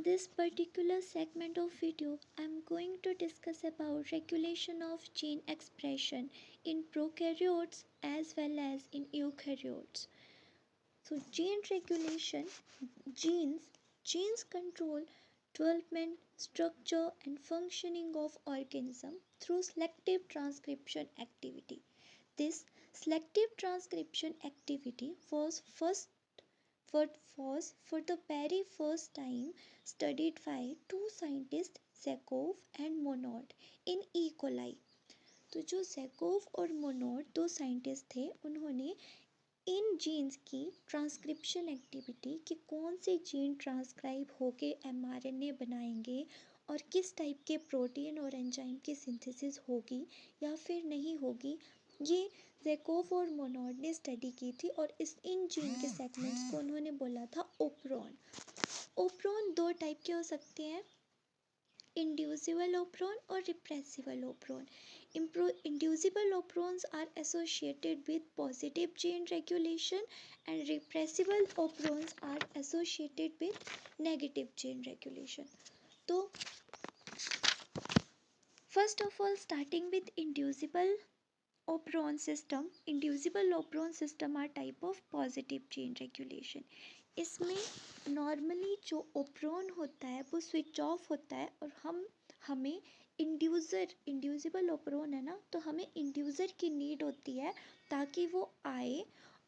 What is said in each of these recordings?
this particular segment of video, I'm going to discuss about regulation of gene expression in prokaryotes as well as in eukaryotes. So gene regulation, genes control development, structure and functioning of organism through selective transcription activity. This selective transcription activity was for the very first time studied by two scientists Zekov and Monod in E. coli. तो जो ज़ेकोव और Monod दो scientist थे, उन्होंने इन jeans की transcription activity कि कौन से जीन ट्रांसक्राइब होके एमआरएनए बनाएंगे और किस टाइप के प्रोटीन और एंजाइम की सिंथेसिस होगी या फिर नहीं होगी, ये ज़ेकोव और मोनोड ने स्टडी की थी और इन जीन के सेगमेंट्स को उन्होंने बोला था ओप्रोन। ओप्रोन दो टाइप के हो सकते हैं, इंड्यूसिबल ओप्रोन और repressible ओप्रोन। Inducible operons are associated with positive gene regulation and repressible operons are associated with negative gene regulation. So, first of all, starting with inducible operon system. Inducible operon system are type of positive gene regulation. इसमें normally जो ओप्रोन होता है वो switch off होता है और हमें inducible ओप्रोन है ना, तो हमें इंड्यूसर की नीड होती है ताकि वो आए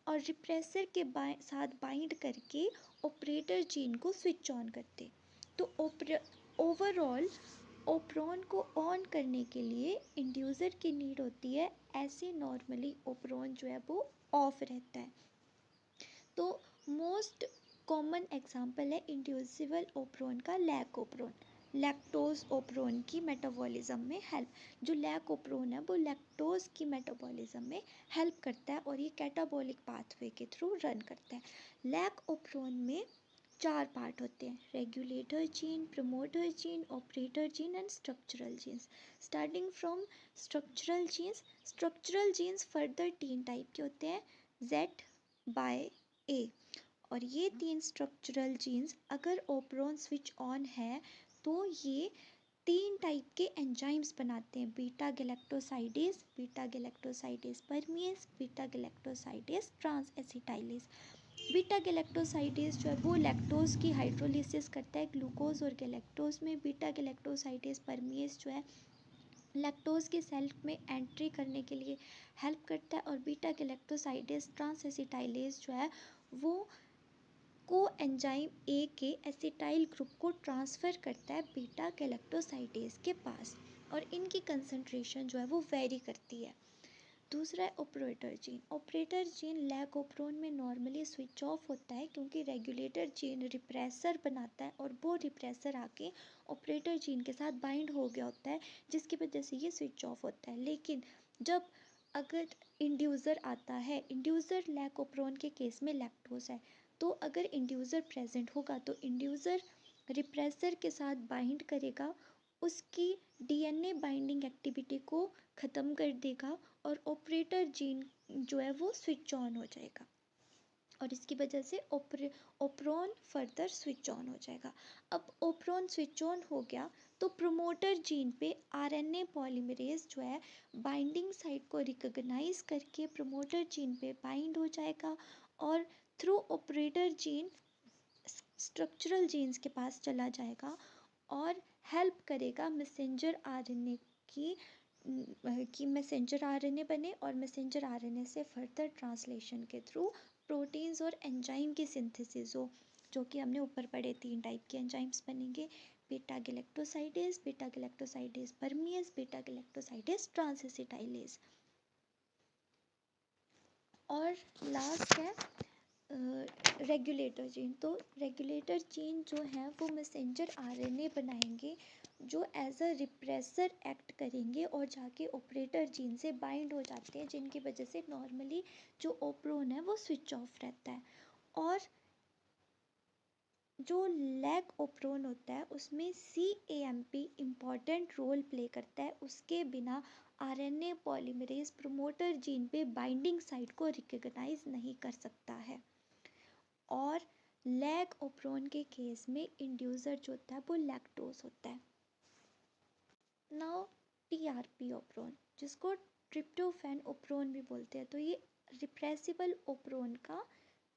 और रिप्रेसर के साथ बाइंड करके ऑपरेटर जीन को स्विच ऑन करते। तो ओवरऑल ओप्रोन को ऑन करने के लिए इंड्यूसर की नीड होती है, ऐसे नॉर्मली ओप्रोन जो है वो ऑफ रहता है। तो मोस्ट कॉमन एग्जांपल है इंड्यूसिबल ओप्रोन का लैक ओप्रोन। लैक्टोज ओप्रोन की मेटाबॉलिज्म में हेल्प, जो लैक ओप्रोन है वो लैक्टोज की मेटाबॉलिज्म में हेल्प करता है और ये कैटाबॉलिक पाथवे के थ्रू रन करता है। लैक ओप्रोन में चार पार्ट होते हैं, regulator gene, promoter gene, operator gene and structural genes. Starting from structural genes further तीन टाइप के होते हैं, Z बाय A। और ये तीन स्ट्रक्चरल जीन्स अगर ओप्रोन स्विच ऑन है तो ये तीन टाइप के एंजाइम्स बनाते हैं, beta galactosidase परमिएज, beta galactosidase transacetylase. Beta galactosidase जो है वो लैक्टोज की हाइड्रोलिसिस करता है ग्लूकोज और गैलेक्टोज में। बीटा गैलेक्टोसाइडेज परमिएज जो है लैक्टोज के सेल में एंट्री करने के लिए हेल्प करता है और बीटा गैलेक्टोसाइडेज ट्रांसएसिटाइलेज जो है वो को एंजाइम ए के एसिटाइल ग्रुप को ट्रांसफ़र करता है बीटा गैलेक्टोसाइडेज के पास और इनकी कंसंट्रेशन जो है वो वेरी करती है। दूसरा है ऑपरेटर जीन लैक ओप्रोन में नॉर्मली स्विच ऑफ होता है क्योंकि रेगुलेटर जीन रिप्रेसर बनाता है और वो रिप्रेसर आके ऑपरेटर जीन के साथ बाइंड हो गया होता है, जिसकी वजह से ये स्विच ऑफ होता है। लेकिन जब अगर इंड्यूसर आता है, इंड्यूसर लैक ओप्रोन के केस में लैक्टोज है, तो अगर इंड्यूसर प्रेजेंट होगा तो इंड्यूसर रिप्रेसर के साथ बाइंड करेगा, उसकी डीएनए बाइंडिंग एक्टिविटी को ख़त्म कर देगा और ऑपरेटर जीन जो है वो स्विच ऑन हो जाएगा और इसकी वजह से ओप्रोन फर्दर स्विच ऑन हो जाएगा। अब ओप्रोन स्विच ऑन हो गया तो प्रोमोटर जीन पे आरएनए पॉलीमरेज जो है बाइंडिंग साइट को रिकॉग्नाइज करके प्रोमोटर जीन पे बाइंड हो जाएगा और through operator gene structural genes के पास चला जाएगा और हेल्प करेगा मैसेंजर आरएनए की मैसेंजर आरएनए बने और मैसेंजर आरएनए से फर्दर ट्रांसलेशन के थ्रू प्रोटीन्स और एंजाइम की सिंथेसिस हो, जो कि हमने ऊपर पढ़े तीन टाइप के एंजाइम्स बनेंगे, beta galactosidase परमिएज, beta galactosidase transacetylase. और लास्ट है रेगुलेटर जीन। तो रेगुलेटर जीन जो है वो मैसेंजर आरएनए बनाएंगे जो एज अ रिप्रेसर एक्ट करेंगे और जाके ऑपरेटर जीन से बाइंड हो जाते हैं, जिनकी वजह से नॉर्मली जो ओप्रोन है वो स्विच ऑफ रहता है। और जो लैक ओप्रोन होता है उसमें CAMP इम्पॉर्टेंट रोल प्ले करता है, उसके बिना आरएनए पॉलीमरेज प्रोमोटर जीन पे बाइंडिंग साइट को रिकॉग्नाइज नहीं कर सकता है। और लैग ओप्रोन के केस में इंड्यूसर जो होता है वो लैक्टोज होता है। नाउ टीआरपी ओप्रोन, जिसको ट्रिप्टोफैन ओप्रोन भी बोलते हैं, तो ये रिप्रेसिबल ओप्रोन का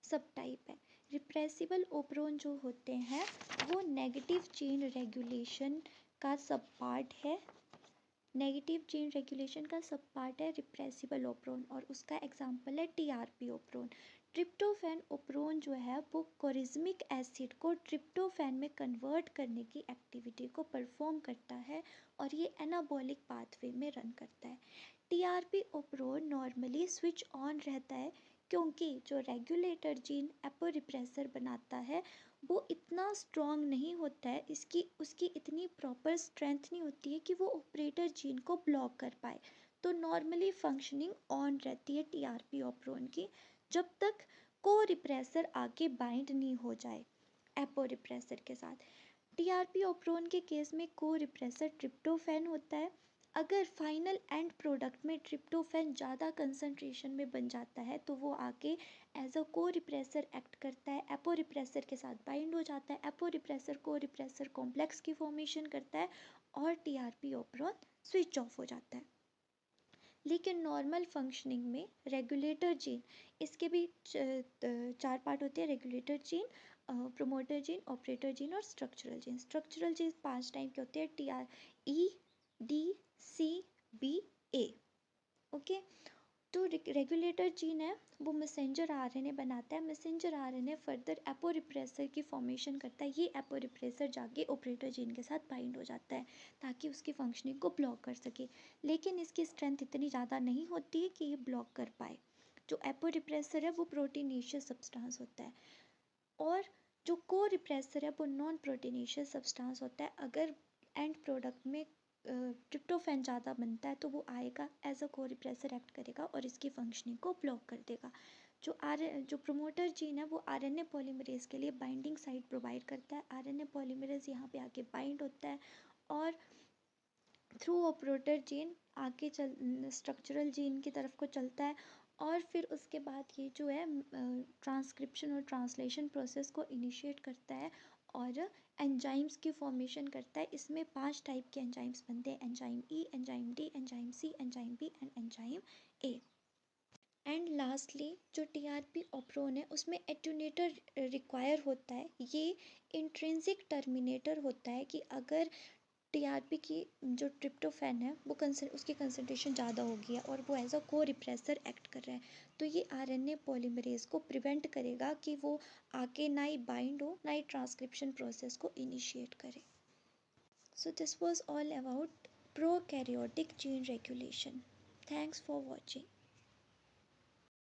सब टाइप है। रिप्रेसिबल ओप्रोन जो होते हैं वो नेगेटिव चेन रेगुलेशन का सब पार्ट है। नेगेटिव चेन रेगुलेशन का सब पार्ट है रिप्रेसिबल ओप्रोन, और उसका एग्जांपल है टीआरपी ओप्रोन। ट्रिप्टोफैन ओप्रोन जो है वो कोरिज्मिक एसिड को ट्रिप्टोफैन में कन्वर्ट करने की एक्टिविटी को परफॉर्म करता है, और ये एनाबॉलिक पाथवे में रन करता है। टीआरपी ओप्रोन नॉर्मली स्विच ऑन रहता है क्योंकि जो रेगुलेटर जीन एपोरिप्रेसर बनाता है वो इतना स्ट्रॉन्ग नहीं होता है, उसकी इतनी प्रॉपर स्ट्रेंथ नहीं होती है कि वो ऑपरेटर जीन को ब्लॉक कर पाए। तो नॉर्मली फंक्शनिंग ऑन रहती है टीआरपी ओप्रोन की, जब तक को रिप्रेसर आके बाइंड नहीं हो जाए एपोरिप्रेसर के साथ। टीआरपी ओप्रोन के केस में को रिप्रेसर ट्रिप्टोफैन होता है। अगर फाइनल एंड प्रोडक्ट में ट्रिप्टोफैन ज़्यादा कंसंट्रेशन में बन जाता है तो वो आके एज अ को रिप्रेसर एक्ट करता है, एपो रिप्रेसर के साथ बाइंड हो जाता है, एपो रिप्रेसर को रिप्रेसर कॉम्प्लेक्स की फॉर्मेशन करता है और टीआरपी ओप्रोन स्विच ऑफ हो जाता है। लेकिन नॉर्मल फंक्शनिंग में रेगुलेटर जीन, इसके भी चार पार्ट होते हैं, regulator gene, promoter gene, operator gene और structural gene. Structural gene 5 type के होते हैं, TREDCBA। ओके, तो रेगुलेटर जीन है वो मैसेंजर आरएनए बनाता है। मैसेंजर आरएनए फर्दर एपोरिप्रेसर की फॉर्मेशन करता है। ये एपोरिप्रेसर जाके ऑपरेटर जीन के साथ बाइंड हो जाता है ताकि उसकी फंक्शनिंग को ब्लॉक कर सके, लेकिन इसकी स्ट्रेंथ इतनी ज़्यादा नहीं होती है कि ये ब्लॉक कर पाए। जो एपोरिप्रेसर है वो प्रोटीनेशियस सब्सटेंस होता है, और जो को रिप्रेसर है वो नॉन प्रोटीनेशियस सब्सटेंस होता है। अगर एंड प्रोडक्ट में ट्रिप्टोफैन ज़्यादा बनता है तो वो आएगा एज अ को रिप्रेसर एक्ट करेगा और इसकी फंक्शनिंग को ब्लॉक कर देगा। जो प्रोमोटर जीन है वो आरएनए पॉलीमरेज के लिए बाइंडिंग साइट प्रोवाइड करता है। आरएनए पॉलीमरेज यहाँ पे आके बाइंड होता है और थ्रू ऑपरेटर जीन आगे स्ट्रक्चरल जीन की तरफ को चलता है, और फिर उसके बाद ये जो है ट्रांसक्रिप्शन और ट्रांसलेशन प्रोसेस को इनिशिएट करता है और एंजाइम्स की फॉर्मेशन करता है। इसमें 5 टाइप के एंजाइम्स बनते हैं, enzyme E, enzyme D, enzyme C, enzyme B and enzyme A. And lastly जो टीआरपी ओप्रोन है उसमें एटूनेटर रिक्वायर होता है। ये इंट्रिंसिक टर्मिनेटर होता है कि अगर टीआरपी की जो ट्रिप्टोफैन है वो उसकी कंसनट्रेशन ज़्यादा हो गई है और वो एज अ को रिप्रेसर एक्ट कर रहा है, तो ये आरएनए पॉलीमरेज को प्रिवेंट करेगा कि वो आके ना ही बाइंड हो ना ही ट्रांसक्रिप्शन प्रोसेस को इनिशिएट करे। So this was all about prokaryotic gene regulation. Thanks for watching.